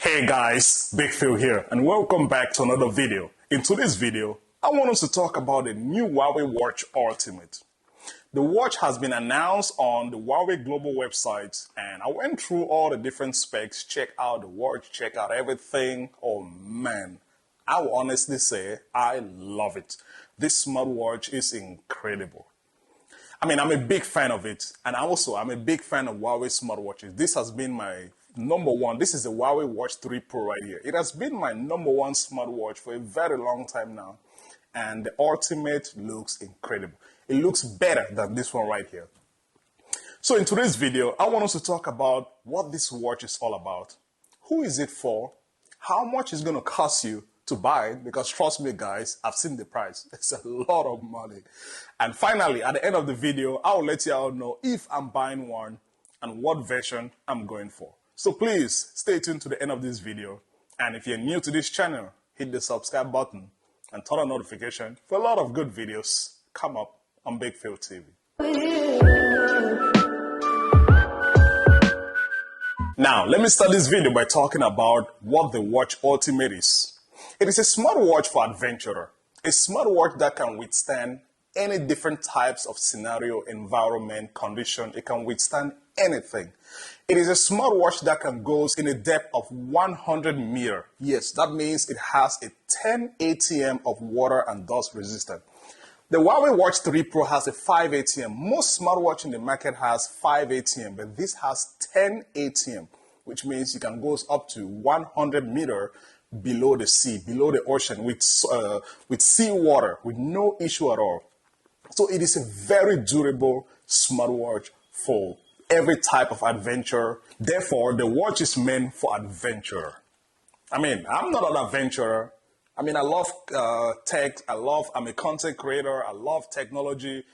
Hey guys, Big Phil here and welcome back to another video. In today's video, I want us to talk about the new Huawei Watch Ultimate. The watch has been announced on the Huawei global website and I went through all the different specs, check out the watch, check out everything. Oh man, I will honestly say I love it. This smartwatch is incredible. I'm a big fan of it, and I'm a big fan of Huawei smartwatches. This has been my number one. This is the Huawei Watch 3 Pro right here. It has been my number one smartwatch for a very long time now, and the Ultimate looks incredible. It looks better than this one right here. So in today's video, I want us to talk about what this watch is all about. Who is it for? How much is going to cost you to buy it? Because trust me guys, I've seen the price. It's a lot of money. And finally, at the end of the video, I will let you all know if I'm buying one and what version I'm going for. So please stay tuned to the end of this video. And if you're new to this channel, hit the subscribe button and turn on notification for a lot of good videos come up on Big Phil TV. Now, let me start this video by talking about what the Watch Ultimate is. It is a smartwatch for adventurer. A smartwatch that can withstand any different types of scenario, environment, condition. It can withstand anything. It is a smartwatch that can go in a depth of 100 meters. Yes, that means it has a 10 ATM of water and dust resistant. The Huawei Watch 3 Pro has a 5 ATM. Most smartwatch in the market has 5 ATM, but this has 10 ATM, which means you can go up to 100 meters below the sea, below the ocean, with seawater, with no issue at all. So it is a very durable smartwatch for every type of adventure. Therefore, the watch is meant for adventure. I'm not an adventurer. I love tech. I'm a content creator. I love technology.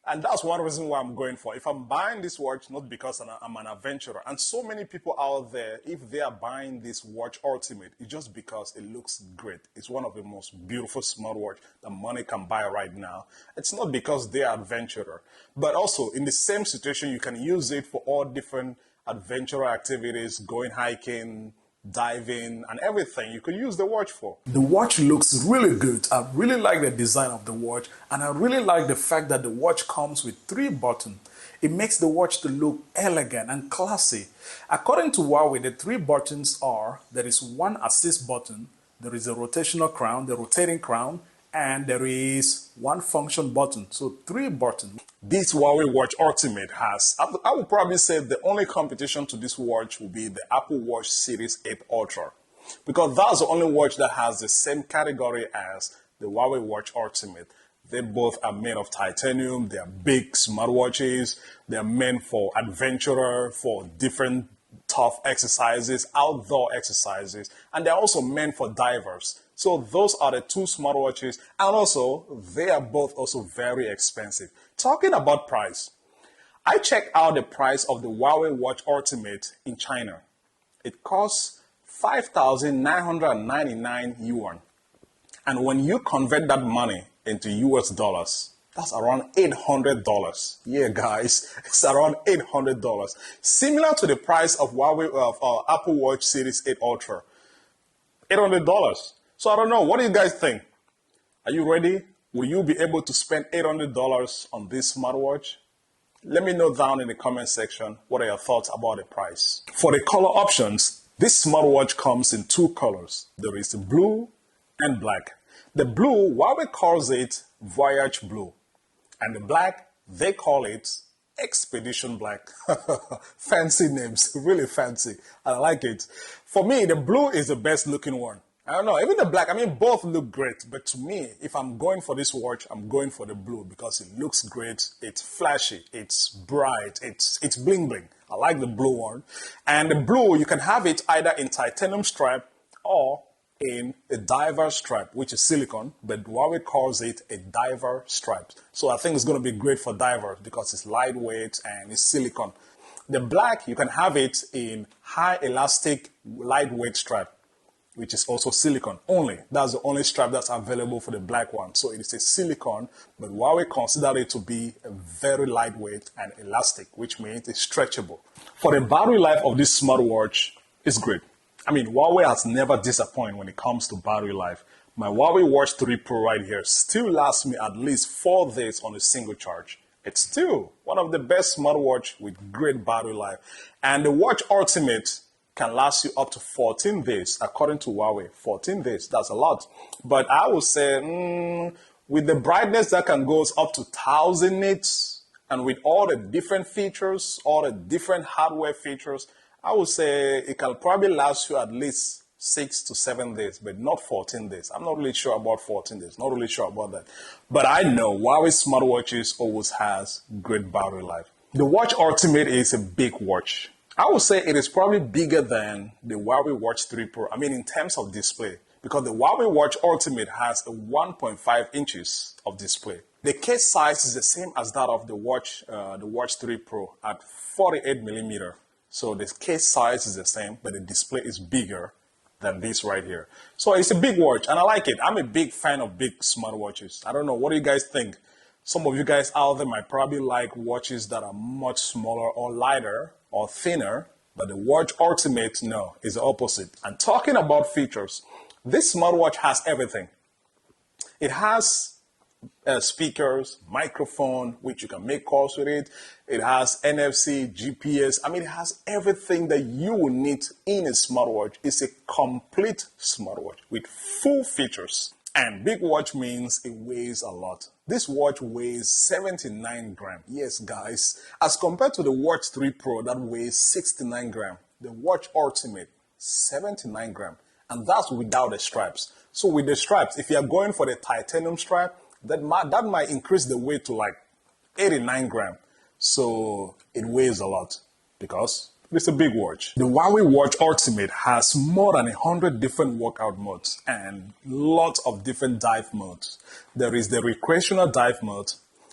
And that's one reason why I'm going for it. If I'm buying this watch, not because I'm an adventurer. And so many people out there, if they are buying this watch Ultimate, it's just because it looks great. It's one of the most beautiful smartwatch that money can buy right now. It's not because they are adventurer. But also, in the same situation, you can use it for all different adventurer activities, going hiking, diving, and everything you could use the watch for. The watch looks really good. I really like the design of the watch, and I really like the fact that the watch comes with 3 buttons. It makes the watch to look elegant and classy. According to Huawei, the 3 buttons are, there is one assist button, there is a rotational crown, the rotating crown, and there is one function button. So 3 buttons. This Huawei Watch Ultimate has, I would probably say the only competition to this watch will be the Apple Watch Series 8 Ultra, because that's the only watch that has the same category as the Huawei Watch Ultimate. They both are made of titanium. They are big smartwatches. They are meant for adventurer, for different tough exercises, outdoor exercises, and they're also meant for divers. So those are the 2 smartwatches, and also they are both also very expensive. Talking about price, I checked out the price of the Huawei Watch Ultimate in China. It costs 5,999 yuan. And when you convert that money into US dollars, that's around $800. Yeah, guys, it's around $800. Similar to the price of Apple Watch Series 8 Ultra, $800. So I don't know, what do you guys think? Are you ready? Will you be able to spend $800 on this smartwatch? Let me know down in the comment section what are your thoughts about the price. For the color options, this smartwatch comes in 2 colors. There is blue and black. The blue, Huawei calls it Voyage Blue. And the black, they call it Expedition Black. Fancy names, really fancy. I like it. For me, the blue is the best looking one. I don't know, even the black, both look great. But to me, if I'm going for this watch, I'm going for the blue because it looks great. It's flashy, it's bright, it's bling bling. I like the blue one. And the blue, you can have it either in titanium stripe or in a diver stripe, which is silicone, but Huawei calls it a diver stripe. So I think it's going to be great for divers because it's lightweight and it's silicone. The black, you can have it in high elastic, lightweight stripe, which is also silicone only. That's the only strap that's available for the black one. So it is a silicone, but Huawei considered it to be a very lightweight and elastic, which means it's stretchable. For the battery life of this smartwatch, it's great. I mean, Huawei has never disappointed when it comes to battery life. My Huawei Watch 3 Pro right here still lasts me at least 4 days on a single charge. It's still one of the best smartwatch with great battery life. And the Watch Ultimate can last you up to 14 days, according to Huawei. 14 days, that's a lot. But I would say, with the brightness that can go up to 1000 nits, and with all the different features, all the different hardware features, I would say it can probably last you at least 6 to 7 days, but not 14 days. I'm not really sure about 14 days, not really sure about that. But I know Huawei smartwatches always has great battery life. The Watch Ultimate is a big watch. I would say it is probably bigger than the Huawei Watch 3 Pro. I mean, in terms of display, because the Huawei Watch Ultimate has a 1.5 inches of display. The case size is the same as that of the Watch 3 Pro at 48 millimeter. So the case size is the same, but the display is bigger than this right here. So it's a big watch, and I like it. I'm a big fan of big smartwatches. I don't know, what do you guys think? Some of you guys out there might probably like watches that are much smaller or lighter or thinner, but the Watch Ultimate, no, is the opposite. And talking about features, this smartwatch has everything. It has speakers, microphone, which you can make calls with it. It has NFC, GPS. I mean, it has everything that you will need in a smartwatch. It's a complete smartwatch with full features. And big watch means it weighs a lot. This watch weighs 79 grams. Yes, guys. As compared to the Watch 3 Pro that weighs 69 grams. The Watch Ultimate, 79 grams. And that's without the straps. So with the straps, if you're going for the titanium strap, that might increase the weight to like 89 grams. So it weighs a lot because it's a big watch. The Huawei Watch Ultimate has more than 100 different workout modes and lots of different dive modes. There is the recreational dive mode,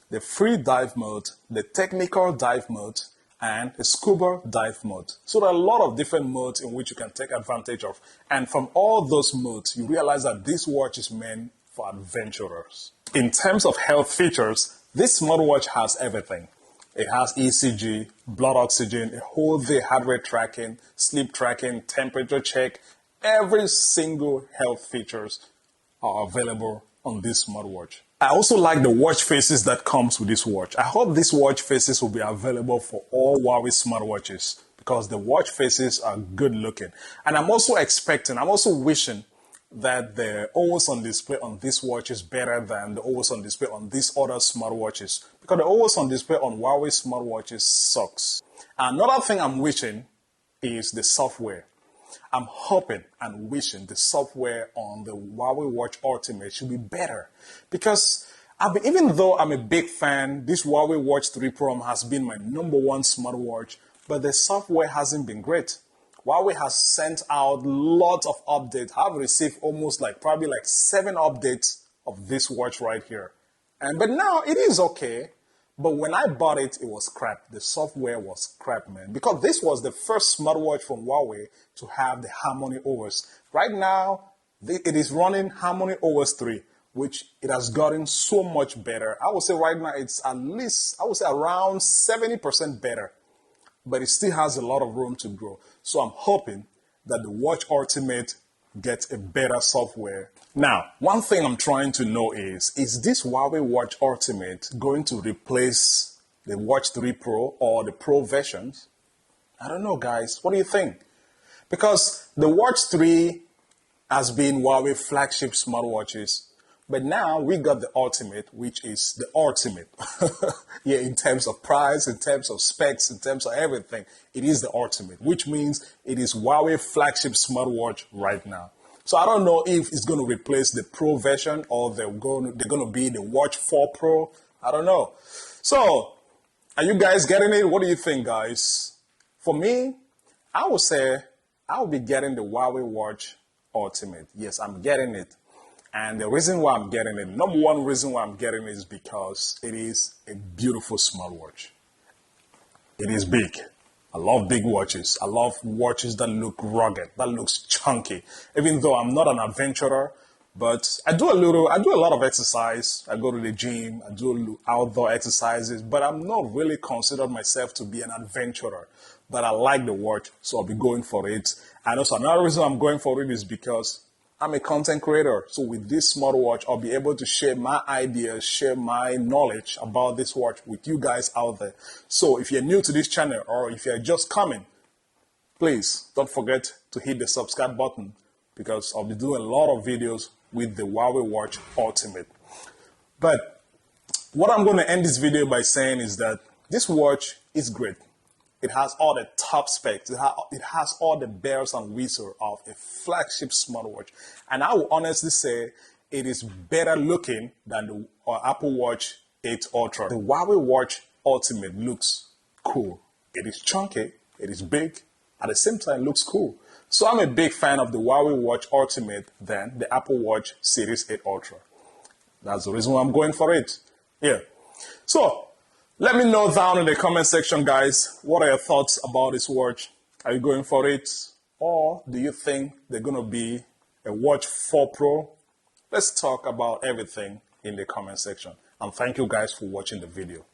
the free dive mode, the technical dive mode, and the scuba dive mode. So there are a lot of different modes in which you can take advantage of. And from all those modes, you realize that this watch is meant for adventurers. In terms of health features, this smartwatch has everything. It has ECG, blood oxygen, a whole day heart rate tracking, sleep tracking, temperature check. Every single health features are available on this smartwatch. I also like the watch faces that comes with this watch. I hope these watch faces will be available for all Huawei smartwatches because the watch faces are good looking. And I'm also wishing that the always on display on this watch is better than the always on display on these other smartwatches, because the always on display on Huawei smartwatches sucks. Another thing I'm wishing is the software. I'm hoping and wishing the software on the Huawei Watch Ultimate should be better, because even though I'm a big fan, this Huawei Watch 3 Pro has been my #1 smartwatch, but the software hasn't been great. Huawei has sent out lots of updates. I've received probably 7 updates of this watch right here. But now it is okay. But when I bought it, it was crap. The software was crap, man. Because this was the first smartwatch from Huawei to have the Harmony OS. Right now, it is running Harmony OS 3, which it has gotten so much better. I would say right now it's at least, around 70% better. But it still has a lot of room to grow. So I'm hoping that the Watch Ultimate gets a better software. Now, one thing I'm trying to know is this Huawei Watch Ultimate going to replace the Watch 3 Pro or the Pro versions? I don't know, guys. What do you think? Because the Watch 3 has been Huawei flagship smartwatches. But now we got the Ultimate, which is the ultimate. Yeah, in terms of price, in terms of specs, in terms of everything, it is the Ultimate, which means it is Huawei flagship smartwatch right now. So I don't know if it's going to replace the Pro version or they're going to be the Watch 4 Pro. I don't know. So are you guys getting it? What do you think, guys? For me, I would say I will be getting the Huawei Watch Ultimate. Yes, I'm getting it. And the reason why I'm getting it, #1 reason why I'm getting it is because it is a beautiful smartwatch. It is big. I love big watches. I love watches that look rugged, that looks chunky. Even though I'm not an adventurer, But I do a lot of exercise. I go to the gym, I do outdoor exercises, but I'm not really considered myself to be an adventurer. But I like the watch, so I'll be going for it. And also another reason I'm going for it is because I'm a content creator. So with this smartwatch, I'll be able to share my ideas, share my knowledge about this watch with you guys out there. So if you're new to this channel or if you're just coming, please don't forget to hit the subscribe button because I'll be doing a lot of videos with the Huawei Watch Ultimate. But what I'm going to end this video by saying is that this watch is great. It has all the top specs. It has all the bells and whistles of a flagship smartwatch. And I will honestly say it is better looking than the Apple Watch 8 Ultra. The Huawei Watch Ultimate looks cool. It is chunky. It is big. At the same time, it looks cool. So I'm a big fan of the Huawei Watch Ultimate than the Apple Watch Series 8 Ultra. That's the reason why I'm going for it. Yeah. So let me know down in the comment section, guys, what are your thoughts about this watch? Are you going for it? Or do you think they're going to be a Watch 4 Pro? Let's talk about everything in the comment section. And thank you guys for watching the video.